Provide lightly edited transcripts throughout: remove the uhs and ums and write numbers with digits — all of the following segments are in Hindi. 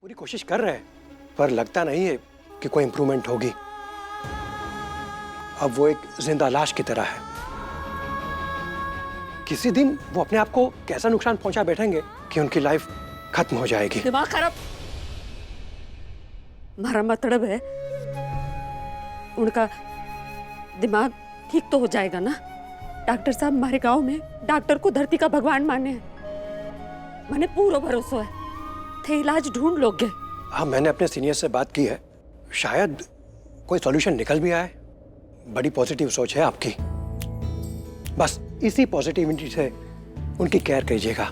पूरी कोशिश कर रहे हैं, पर लगता नहीं है कि कोई इंप्रूवमेंट होगी। अब वो एक जिंदा लाश की तरह है। किसी दिन वो अपने आप को कैसा नुकसान पहुंचा बैठेंगे कि उनकी लाइफ खत्म हो जाएगी। दिमाग खराब। हमारा मतलब है उनका दिमाग ठीक तो हो जाएगा ना। डॉक्टर साहब हमारे गांव में डॉक्टर को धरती का भगवान माने हैं। मैंने पूरा भरोसा है थे इलाज ढूंढ लोगे। हाँ, मैंने अपने सीनियर से बात की है, शायद कोई सॉल्यूशन निकल भी आए। बड़ी पॉजिटिव सोच है आपकी। बस इसी पॉजिटिविटी से उनकी केयर कीजिएगा।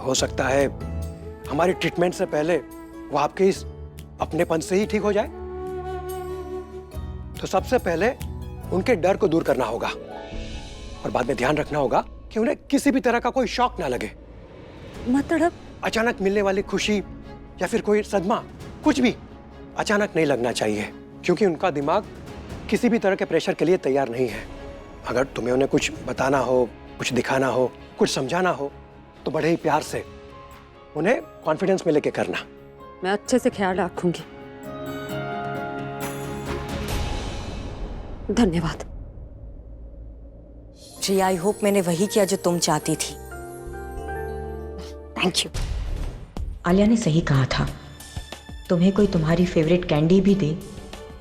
हो सकता है हमारी ट्रीटमेंट से पहले वो आपके इस अपनेपन से ही ठीक हो जाए। तो सबसे पहले उनके डर को दूर करना होगा और बाद में ध्यान रखना होगा कि उन्हें किसी भी तरह का कोई शॉक ना लगे। मतलब अचानक मिलने वाली खुशी या फिर कोई सदमा, कुछ भी अचानक नहीं लगना चाहिए, क्योंकि उनका दिमाग किसी भी तरह के प्रेशर के लिए तैयार नहीं है। अगर तुम्हें उन्हें कुछ बताना हो, कुछ दिखाना हो, कुछ समझाना हो, तो बड़े ही प्यार से उन्हें कॉन्फिडेंस में लेके करना। मैं अच्छे से ख्याल रखूंगी। धन्यवाद। जी, आई होप मैंने वही किया जो तुम चाहती थी। Thank you. आलिया ने सही कहा था, तुम्हें कोई तुम्हारी फेवरेट कैंडी भी दे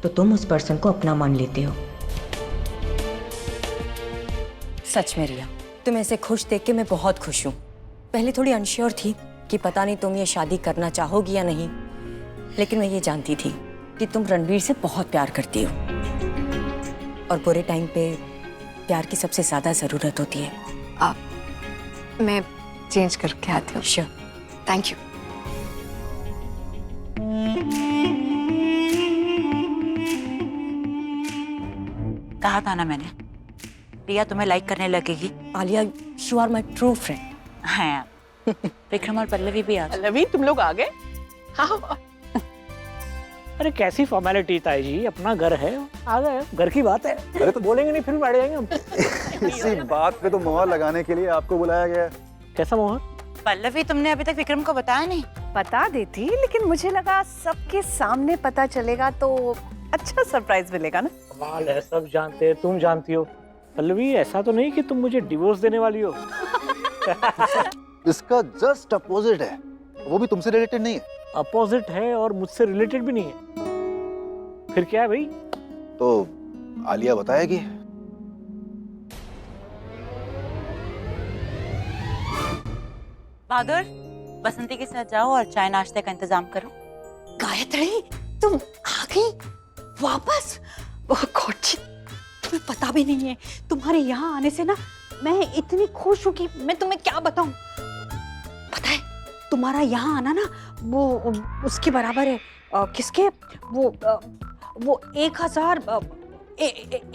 तो तुम उस पर्सन को अपना मान लेते हो। सच में रिया, तुम ऐसे खुश देख के मैं बहुत खुश हूँ। पहले थोड़ी अनश्योर थी कि पता नहीं तुम ये शादी करना चाहोगी या नहीं, लेकिन मैं ये जानती थी कि तुम रणवीर से बहुत प्यार करती हो और बुरे टाइम पे प्यार की सबसे ज्यादा जरूरत होती है। मैं चेंज करके आती हूँ। श्योर। Thank you. कहा था ना मैंने, रिया तुम्हें लाइक करने लगेगी। Alia, you are my true friend. हाँ, विक्रम और पल्लवी भी आज। पल्लवी, तुम लोग आ गए? हाँ। अरे कैसी फॉर्मेलिटी ताई जी, अपना घर है, आ गए, घर की बात है। अरे तो बोलेंगे नहीं, फिर बैठ जाएंगे हम। इसी बात पे तो मोहर लगाने के लिए आपको बुलाया गया है। कैसा मोहर? पल्लवी, तुमने अभी तक विक्रम को बताया नहीं? बता देती, लेकिन मुझे लगा सबके सामने पता चलेगा तो अच्छा सरप्राइज मिलेगा ना। कमाल है, सब जानते हैं, तुम जानती हो। पल्लवी, ऐसा तो नहीं कि तुम मुझे डिवोर्स देने वाली हो? इसका जस्ट अपोजिट है, वो भी तुमसे रिलेटेड नहीं है। अपोजिट है और मुझसे रिलेटेड भी नहीं है। फिर क्या है भाई? तो आलिया बताएगी। बहादुर, बसंती के साथ जाओ और चाय नाश्ते का इंतजाम करो। गायत्री, तुम आ गई वापस? ओह गॉड जी, तुम्हें पता भी नहीं है, तुम्हारे यहाँ आने से ना मैं इतनी खुश हूँ कि मैं तुम्हें क्या बताऊं। पता है, तुम्हारा यहाँ आना ना वो उसके बराबर है। किसके? वो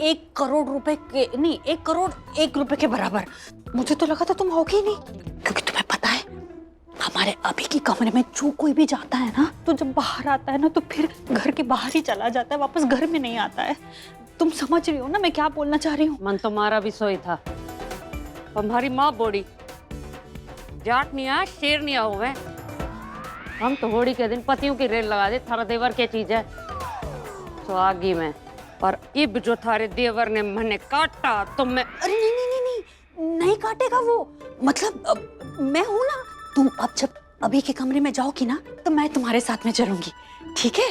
1 करोड़ रुपए के नहीं, 1 करोड़ 1 रुपए के बराबर। मुझे तो लगा था तुम होगे ही नहीं, क्योंकि तुम्हें पता है हमारे अभी के कमरे में जो कोई भी जाता है ना, तो जब बाहर आता है ना तो फिर घर के बाहर ही चला जाता है, वापस घर में नहीं आता है। तुम समझ रही हो ना मैं क्या बोलना चाह रही हूँ? मन तो मारा भी सोई था, हमारी माँ बोली जाट नहीं आ, शेर नहीं आओ। हम तो होली के दिन पतियों की रेल लगा दे, थारा देवर क्या चीज है सुहागी में। और इब जो थारे देवर ने मैंने काटा तो मैं। अरे नहीं नहीं नहीं नहीं, नहीं काटेगा वो। मतलब मैं हूं ना, तुम अब जब अभी के कमरे में जाओगी ना तो मैं तुम्हारे साथ में चलूंगी, ठीक है?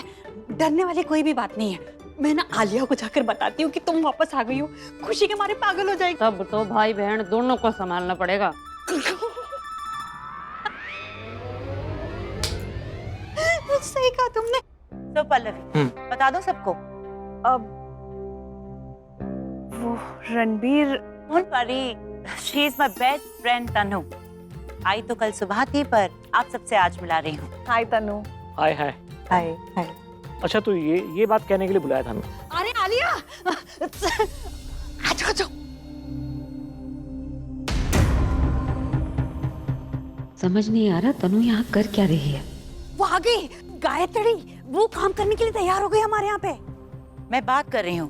डरने वाली कोई भी बात नहीं है। मैं ना आलिया को जाकर बताती हूँ कि तुम वापस आ गई हो, खुशी के मारे पागल हो जाएगी। तब तो भाई बहन दोनों को संभालना पड़ेगा। सही कहा तुमने। तो पल्लवी, बता दो सबको। अब वो Ranbir, don't worry, she is my best friend Tanu. आई तो कल सुबह थी, पर आप सबसे आज मिला रही हूँ। हाय तनु। हाय हाय हाय हाय। अच्छा, तो ये बात कहने के लिए बुलाया था मैं। अरे आलिया, आ जाओ। समझ नहीं आ रहा तनु यहाँ कर क्या रही है। वो आ गई गायत्री, वो काम करने के लिए तैयार हो गई हमारे यहाँ पे। मैं बात कर रही हूँ।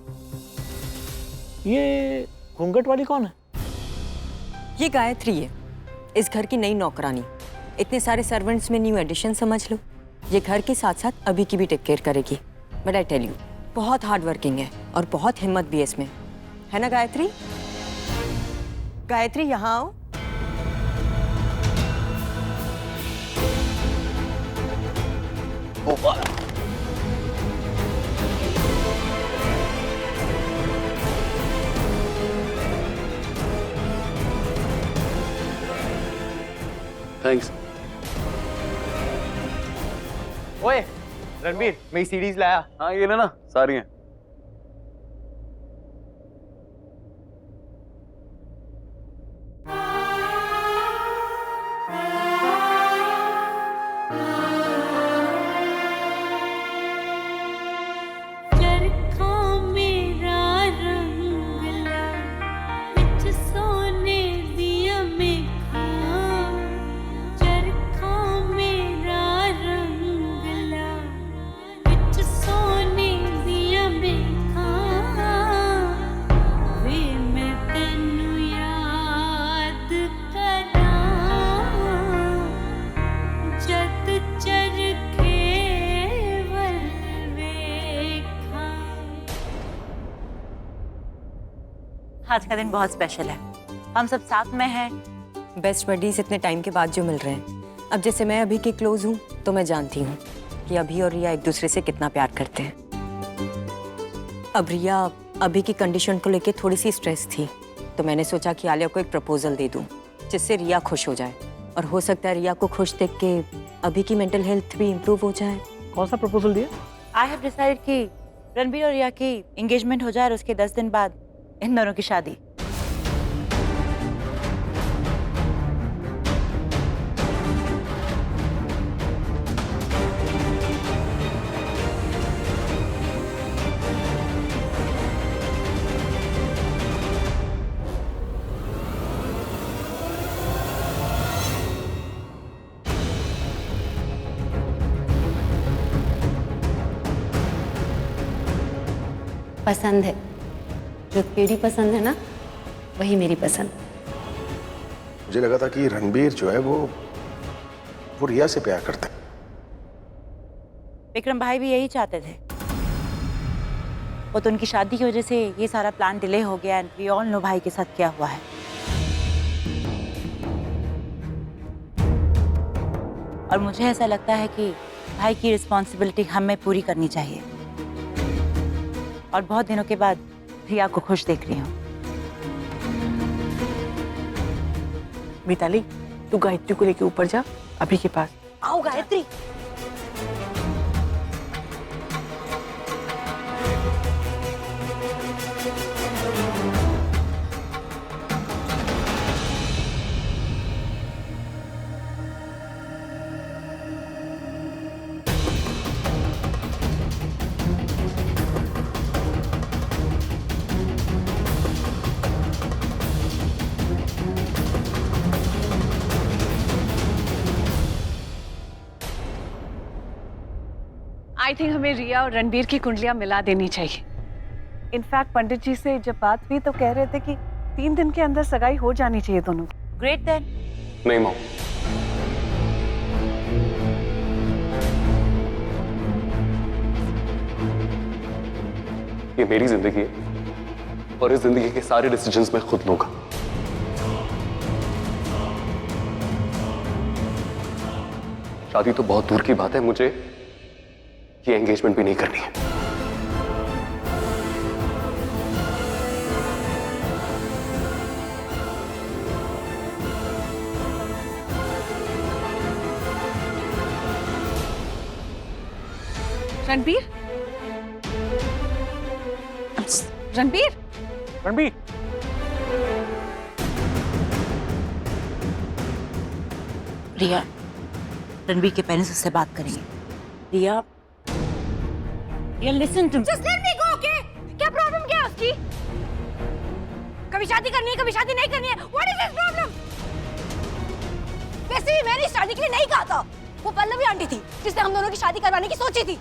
ये घूंघट वाली कौन है? ये गायत्री है, इस घर की नई नौकरानी। इतने सारे सर्वेंट्स में न्यू एडिशन समझ लो। ये घर के साथ साथ अभी की भी टेक केयर करेगी। बट आई टेल यू, बहुत हार्ड वर्किंग है और बहुत हिम्मत भी है इसमें, है ना गायत्री? गायत्री यहाँ आओ। थैंक्स। ओए रणबीर, मेरी सीरीज लाया। हाँ ये लेना, सारी हैं। आज का दिन बहुत स्पेशल है, हम सब साथ में हैं। बेस्ट बडीज इतने टाइम के बाद जो मिल रहे हैं। अब जैसे मैं अभी के क्लोज हूँ तो मैं जानती हूँ कि अभी और रिया एक दूसरे से कितना प्यार करते हैं। अब रिया अभी की कंडीशन को लेके थोड़ी सी स्ट्रेस थी, तो मैंने सोचा कि आलिया को एक प्रपोजल दे दूँ जिससे रिया खुश हो जाए, और हो सकता है रिया को खुश देख के अभी की मेंटल हेल्थ भी इम्प्रूव हो जाए। कौन सा प्रपोजल दिया? आई हैव डिसाइडेड कि रणबीर और रिया की एंगेजमेंट हो जाए और उसके 10 दिन बाद इन दोनों की शादी। पसंद है, जो तेरी पसंद है ना वही मेरी पसंद। मुझे लगा था कि रणबीर जो है वो रिया से प्यार करता है। विक्रम भाई भी यही चाहते थे, वो तो उनकी शादी की वजह से ये सारा प्लान डिले हो गया। एंड वी ऑल नो भाई के साथ क्या हुआ है। और मुझे ऐसा लगता है कि भाई की रिस्पॉन्सिबिलिटी हमें पूरी करनी चाहिए। और बहुत दिनों के बाद रिया को खुश देख रही हूँ। मिताली, तू गायत्री को लेके ऊपर जा, अभी के पास। आओ गायत्री। आई थिंक हमें रिया और रणबीर की कुंडलियां मिला देनी चाहिए। इनफैक्ट पंडित जी से जब बात हुई तो कह रहे थे कि 3 दिन के अंदर सगाई हो जानी चाहिए दोनों की। Great then. नहीं माँ, ये मेरी जिंदगी है और इस जिंदगी के सारे डिसीजंस मैं खुद लूंगा। शादी तो बहुत दूर की बात है, मुझे ये एंगेजमेंट भी नहीं करनी है। रणबीर, रणबीर, रणबीर, रिया, रणबीर के पेरेंट्स उससे बात करेंगे। Riya, listen to me. Just let me go, okay? क्या प्रॉब्लम क्या है उसकी? कभी शादी करनी है, कभी शादी नहीं करनी है। What is this problem? वैसे भी मैंने शादी के लिए नहीं कहा था। वो पल्लवी आंटी थी जिसने हम दोनों की शादी करवाने की सोची थी।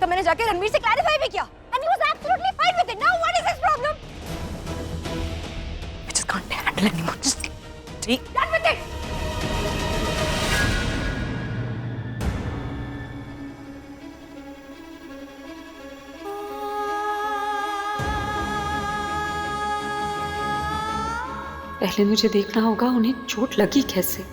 तो मैंने जाके रणबीर से क्लैरिफाई भी किया and he was absolutely fine with it. Now what is this problem? I just can't handle anymore. Just done with it. पहले मुझे देखना होगा उन्हें चोट लगी कैसे।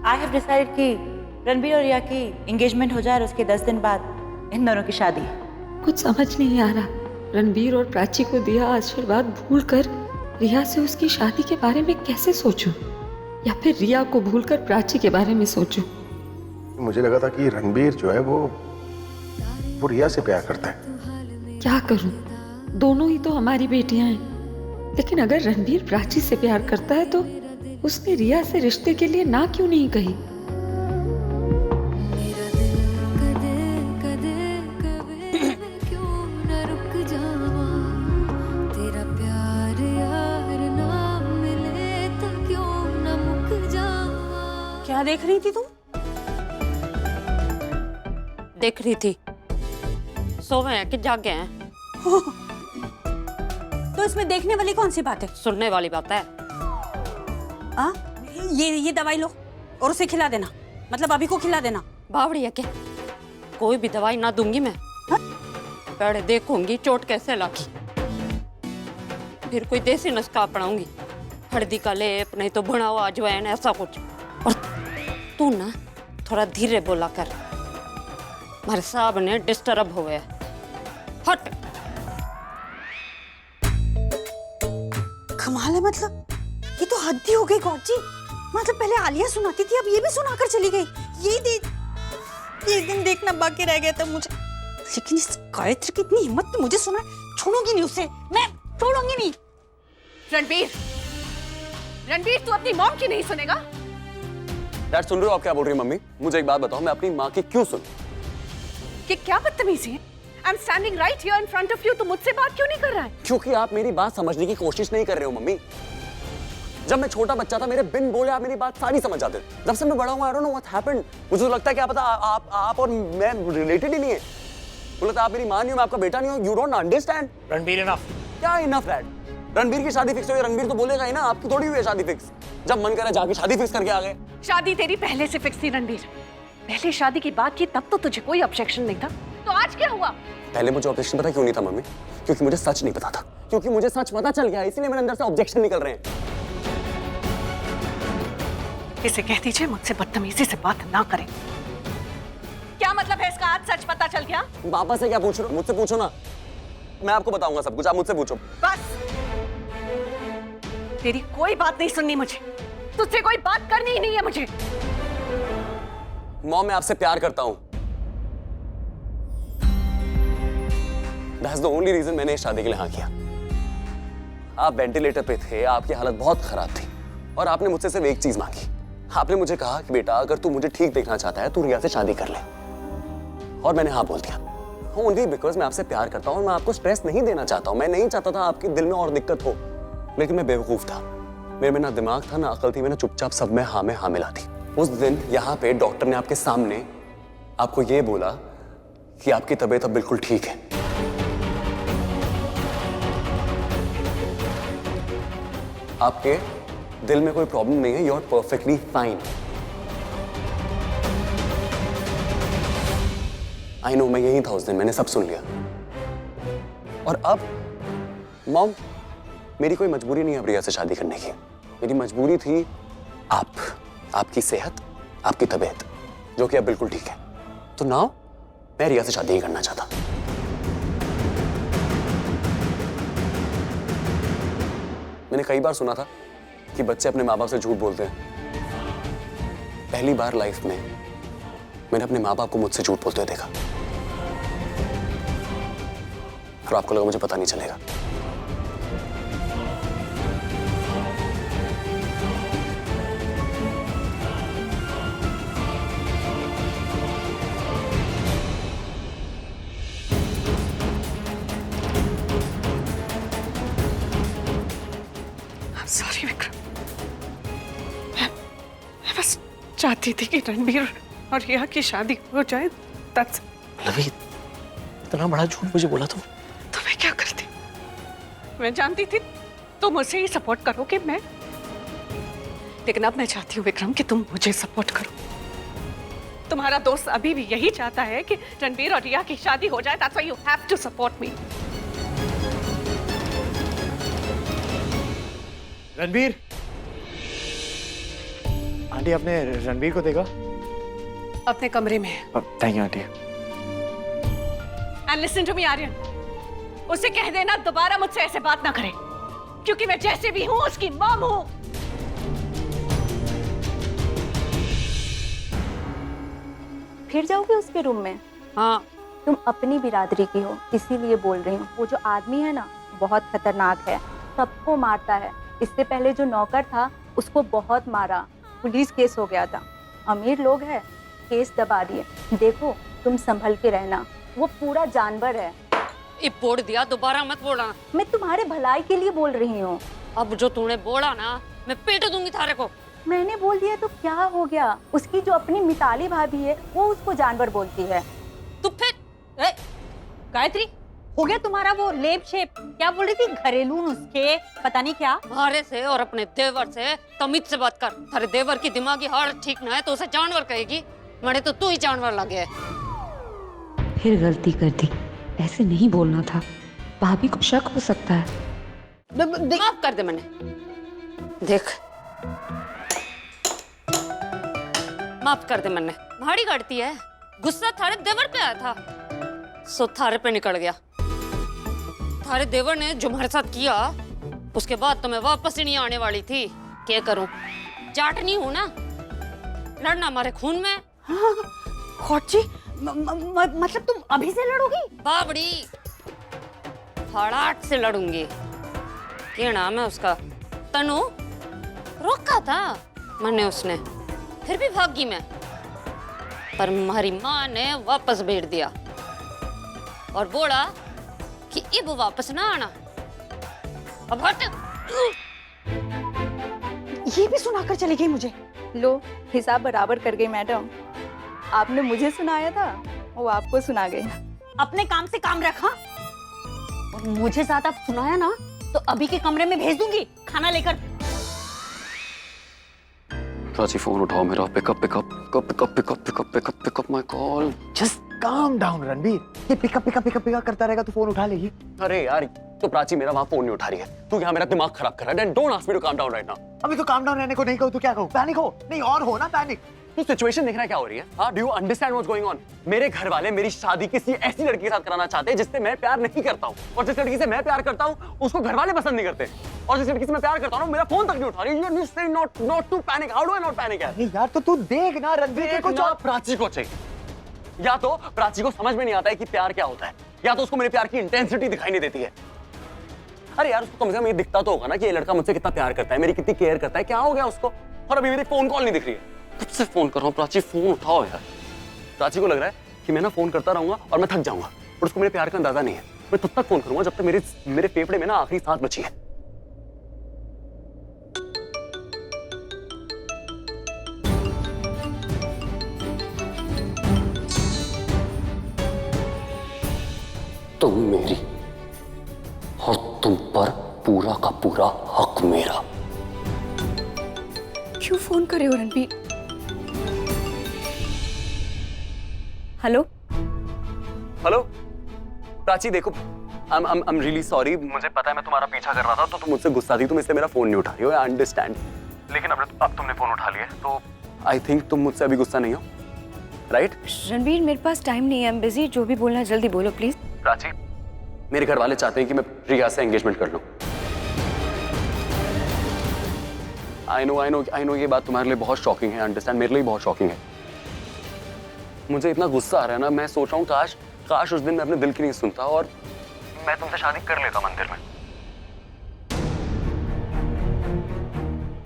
आई हैव डिसाइडेड कि रणबीर और रिया की एंगेजमेंट हो जाए और उसके 10 दिन बाद इन दोनों की शादी। कुछ समझ नहीं आ रहा, रणबीर और प्राची को दिया आशीर्वाद भूलकर रिया से उसकी शादी के बारे में कैसे सोचूं, या फिर रिया को भूलकर प्राची के बारे में सोचूं। मुझे लगा था कि रणबीर जो है वो रिया से प्यार करता है। क्या करूं, दोनों ही तो हमारी बेटियां हैं। लेकिन अगर रणबीर प्राची से प्यार करता है तो उसने रिया से रिश्ते के लिए ना क्यों नहीं कही। क्या देख रही थी तुम? देख रही थी सोए हैं कि जागे हैं। तो इसमें देखने वाली कौन सी बात है? सुनने वाली बात है। ये दवाई लो और उसे खिला देना, मतलब अभी को खिला देना। बावड़ी है क्या? कोई भी दवाई ना दूंगी मैं। पहले देखूंगी चोट कैसे लगी, फिर कोई देसी नुस्खा अपनाऊंगी। हल्दी का लेप, नहीं तो भुना हुआ अजवाइन, ऐसा कुछ। और तू ना थोड़ा धीरे बोला कर, हमारे साहब ने डिस्टर्ब हुए। हट। कमाल है, मतलब ये तो हद ही हो गई गॉड जी। मतलब पहले आलिया सुनाती थी, अब ये भी सुनाकर चली गई। ये दिन देखना बाकी रह गया था मुझे। लेकिन इस गायत्री की इतनी हिम्मत कि मुझे सुना, छोड़ूंगी नहीं उसे, मैं छोड़ूंगी नहीं। रणबीर तू अपनी मॉम की नहीं सुनेगा? डैड सुन रहे हो आप क्या बोल रही है मम्मी? मुझे एक बात बताओ, मैं अपनी माँ की क्यों सुन? कि क्या बदतमीजी है? I am standing right here in front of you, तू मुझसे बात क्यों नहीं कर रहा है? क्योंकि आप मेरी बात समझने की कोशिश नहीं कर रहे हो मम्मी। जब मैं छोटा बच्चा था, मेरे बिन बोले आप मेरी बात सारी समझ जाते थे। जब से मैं बड़ा हुआ, I don't know what happened. मुझे तो लगता है क्या पता आप और मैं रिलेटेड ही नहीं है। मुझे लगता है आप मेरी माँ नहीं हो, मैं आपका बेटा नहीं हूँ। You don't understand. Ranbir enough. क्या इनफ डैड? रणबीर की शादी फिक्स हुई, रणबीर तो बोलेगा ही ना, आपकी थोड़ी हुई है शादी फिक्स। जब मन करे जाके शादी फिक्स करके आ गए। शादी तेरी पहले से फिक्स थी रणबीर। पहले शादी की बात की तब तो तुझे कोई ऑब्जेक्शन नहीं था, तो आज क्या हुआ? पहले मुझे ऑब्जेक्शन पता क्यों नहीं था मम्मी? क्योंकि मुझे सच नहीं पता था। क्योंकि मुझे सच पता चल गया, इसलिए मेरे अंदर से ऑब्जेक्शन निकल रहे हैं। इसे कह दीजिए मुझसे बदतमीजी से बात ना करें। क्या मतलब है इसका? आज सच पता चल गया? पापा से क्या पूछ रहे हो? मुझसे पूछो ना, मैं आपको बताऊंगा सब कुछ। आप मुझसे पूछो बस। तेरी कोई बात नहीं सुननी मुझे, तुझसे कोई बात करनी ही नहीं है मुझे। मॉम, मैं आपसे प्यार करता हूं। That's the only reason मैंने इस शादी के लिए हाँ किया। आप वेंटिलेटर पे थे, आपकी हालत बहुत खराब थी, और आपने मुझसे सिर्फ एक चीज मांगी। आपने मुझे कहा कि बेटा अगर तू मुझे ठीक देखना चाहता है, तू रिया से शादी कर ले। और मैंने हाँ बोल दिया, ओनली बिकॉज मैं आपसे प्यार करता हूँ और मैं आपको स्ट्रेस नहीं देना चाहता हूँ। मैं नहीं चाहता था आपके दिल में और दिक्कत हो, लेकिन मैं बेवकूफ था। मेरे में ना दिमाग था ना अकल थी। मैंने चुपचाप सब में हाँ मिला दी। उस दिन यहाँ पे डॉक्टर ने आपके सामने आपको ये बोला कि आपकी तबीयत अब बिल्कुल ठीक है। आपके दिल में कोई प्रॉब्लम नहीं है, you are perfectly fine. I know, मैं यही था उस दिन, मैंने सब सुन लिया। और अब मॉम, मेरी कोई मजबूरी नहीं है रिया से शादी करने की। मेरी मजबूरी थी आपकी सेहत, आपकी तबीयत, जो कि अब बिल्कुल ठीक है। तो नाउ मैं रिया से शादी नहीं करना चाहता। मैंने कई बार सुना था कि बच्चे अपने माँ बाप से झूठ बोलते हैं। पहली बार लाइफ में मैंने अपने माँ बाप को मुझसे झूठ बोलते हुए देखा, और आपको लगा मुझे पता नहीं चलेगा। मैं बस चाहती थी कि रणबीर और रिया की शादी हो जाए। लवी, इतना बड़ा झूठ मुझे बोला तुम? तो मैं क्या करती? मैं जानती थी तुम मुझे ही सपोर्ट करोगे मैं, लेकिन अब मैं चाहती हूँ विक्रम कि तुम मुझे सपोर्ट करो। तुम्हारा दोस्त अभी भी यही चाहता है कि रणबीर और रिया की शादी हो जाए। That's why you have to support me. Ranbir, aunty आपने रणबीर को देखा? अपने कमरे में। Thank you aunty. And listen to me, Aryan, उसे कह देना दोबारा मुझसे ऐसे बात ना करे, क्योंकि मैं जैसे भी हूँ उसकी मॉम हूँ। फिर जाओगे उसके रूम में? हाँ। तुम अपनी बिरादरी की हो इसीलिए बोल रही हूँ। वो जो आदमी है ना बहुत खतरनाक है, सबको मारता है। इससे पहले जो नौकर था उसको बहुत मारा, पुलिस केस हो गया था। अमीर लोग हैं, केस दबा दिए। देखो तुम संभल के रहना, वो पूरा जानवर है। ये बोल दिया, दोबारा मत बोलना। मैं तुम्हारे भलाई के लिए बोल रही हूँ। अब जो तूने बोला ना, मैं पीट दूंगी थारे को। मैंने बोल दिया तो क्या हो गया? उसकी जो अपनी मिताली भाभी है वो उसको जानवर बोलती है। तू फिर गायत्री, हो गया तुम्हारा वो लेप शेप? क्या बोल रही थी? घरेलू नुस्खे पता नहीं क्या। मारे से और अपने देवर से तमीज से बात कर। थारे देवर की दिमागी हालत ठीक ना है तो उसे जानवर कहेगी? मेरे तो तू ही जानवर लगे है। फिर गलती कर दी, ऐसे नहीं बोलना था। भाभी को शक हो सकता है। माफ कर दे मैंने। देख, माफ कर दे मैंने। भाड़ी काटती है, गुस्सा थारे देवर पे आया था सो थारे पे निकल गया। थारे देवर ने जो हमारे साथ किया उसके बाद तो मैं वापस ही नहीं आने वाली थी। क्या करूं, जाटनी हूं ना, लड़ना हमारे खून में। हाँ, खोची, मतलब तुम अभी से लड़ोगी? बाबड़ी, फड़ाट से लड़ूंगी। क्या नाम है उसका? तनु। रोका था मैंने, उसने फिर भी भागी मैं, पर हमारी माँ ने वापस भेज दिया और बोला कि अब वापस ना आना। अब हट। ये भी सुनाकर चली गई मुझे। लो, हिसाब बराबर कर गई मैडम। आपने मुझे सुनाया था, वो आपको सुना गई। अपने काम से काम रखा। और मुझे ज्यादा सुनाया ना तो अभी के कमरे में भेज दूंगी खाना लेकर। प्राची, फोन उठाओ मेरा। Pickup pickup pickup pickup pickup pickup pickup pickup my call. Just calm down Ranbir, ये पिकअप पिकअप पिकअप पिकअप करता रहेगा तो फोन उठा लेगी। अरे यार, तो प्राची मेरा वहां फोन नहीं उठा रही है। तू यहाँ मेरा दिमाग खराब कर रहा है। Don't ask me to calm down right now. अभी तो काम डाउन रहने को नहीं कहूँ तो क्या कहूँ? पैनिक हो नहीं, और हो ना पैनिक। तू सिचुएशन देख रहा है क्या हो रही है? हाँ, do you understand what's going on? मेरे घर वाले मेरी शादी किसी ऐसी लड़की के साथ कराना चाहते हैं जिससे मैं प्यार नहीं करता हूँ, और जिस लड़की से मैं प्यार करता हूँ उसको घर वाले पसंद नहीं करते, और जिस लड़की से मैं प्यार करता हूँ मेरा फोन तक नहीं उठा रही। You said not to panic. How do I not panic? यार तो तू देख ना रणबीर के कुछ और। प्राची को चाहिए, या तो प्राची को समझ में नहीं आता है कि प्यार क्या होता है, या तो उसको मेरे प्यार की इंटेंसिटी दिखाई नहीं देती है। अरे यार, उसको कम से कम ये दिखता तो होगा ना कि ये लड़का मुझसे कितना प्यार करता है, मेरी कितनी केयर करता है। क्या हो गया उसको? और अभी मेरी फोन कॉल नहीं दिख रही है। खुद से फोन कर रहा हूँ, प्राची फोन उठाओ यार। प्राची को लग रहा है कि मैं ना फोन करता रहूंगा और मैं थक जाऊंगा, और उसको मेरे प्यार का अंदाजा नहीं है। मैं तब तक फोन करूंगा जब तक मेरे फेफड़े में ना आखिरी सांस बची है। तुम मेरी और तुम पर पूरा का पूरा हक मेरा। क्यों फोन करे हो रणबीर? हेलो हेलो प्राची, देखो I'm really sorry। मुझे पता है मैं तुम्हारा पीछा कर रहा था तो तुम मुझसे गुस्सा थी, तुम इसलिए मेरा फोन नहीं उठा रही हो। आई अंडरस्टैंड, लेकिन अब तुमने फोन उठा लिया तो आई थिंक तुम मुझसे अभी गुस्सा नहीं हो, राइट? रणबीर, मेरे पास टाइम नहीं है, आई एम बिजी। जो भी बोलना जल्दी बोलो प्लीज। प्राची, मेरे घर वाले चाहते हैं कि मैं रिया से एंगेजमेंट कर लूं। आई नो ये बात तुम्हारे लिए बहुत शॉकिंग है, अंडरस्टैंड, मेरे लिए बहुत शॉकिंग है। मुझे इतना गुस्सा आ रहा है ना, मैं सोच रहा हूँ काश उस दिन मैं अपने दिल की नहीं सुनता और मैं तुमसे शादी कर लेता मंदिर में।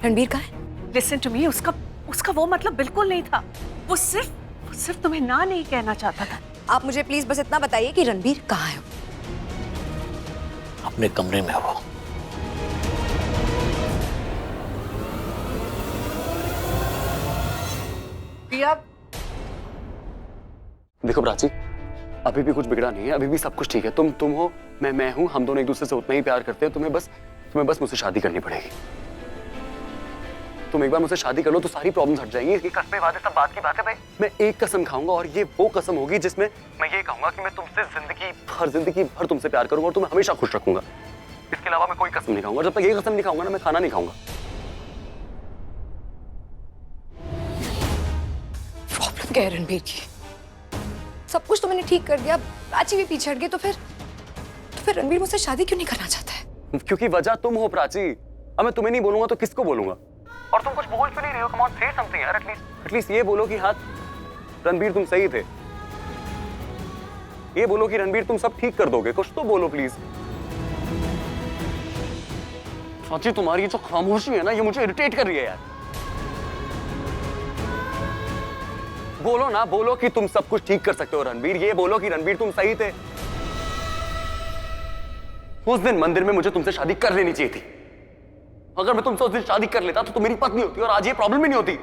रणबीर कहाँ है? लिसन टू मी, उसका वो मतलब बिल्कुल नहीं था। वो सिर्फ तुम्हें ना नहीं कहना चाहता था। आप मुझे प्लीज बस इतना बताइए कि रणबीर कहाँ है? अपने कमरे में है वो। दिया। देखो प्राची, अभी भी कुछ बिगड़ा नहीं है, अभी भी सब कुछ ठीक है। तुम हो, मैं हूं, हम दोनों एक दूसरे से उतना ही प्यार करते हैं। तुम्हें बस मुझसे शादी करनी पड़ेगी। तुम एक बार मुझसे शादी कर लो तो सारी प्रॉब्लम्स हट जाएंगी। ये कसमें वादे सब बात की बात है भाई। मैं एक कसम खाऊंगा और ये वो कसम होगी जिसमें मैं ये कहूंगा कि मैं तुमसे जिंदगी भर तुमसे प्यार करूंगा और तुम्हें हमेशा खुश रखूंगा। इसके अलावा मैं कोई कसम नहीं खाऊंगा। जब तक ये कसम नहीं खाऊंगा ना, मैं खाना नहीं खाऊंगा। प्रॉब्लम क्या है रणबीर की? सब कुछ तो मैंने ठीक कर दिया, प्राची भी पीछे हट गई, तो फिर रणबीर मुझसे शादी क्यों नहीं करना चाहता है? क्योंकि वजह तुम हो प्राची। अब मैं तुम्हें नहीं बोलूंगा तो किसको बोलूंगा? और तुम कुछ बोल क्यों नहीं रहे हो? कम ऑन, से समथिंग यार। एटलीस्ट ये बोलो कि हाँ रणबीर तुम सही थे। ये बोलो कि रणबीर तुम सब ठीक कर दोगे। कुछ तो बोलो प्लीज। प्राची, तुम्हारी जो खामोशी है ना, ये मुझे इरिटेट कर रही है यार। बोलो ना, बोलो कि तुम सब कुछ ठीक कर सकते हो रणबीर। ये बोलो कि रणबीर तुम सही थे। उस दिन मंदिर में मुझे तुमसे शादी कर लेनी चाहिए थी। अगर मैं तुमसे उस दिन शादी कर लेता तो मेरी पत्नी होती और आज ये प्रॉब्लम ही नहीं होती।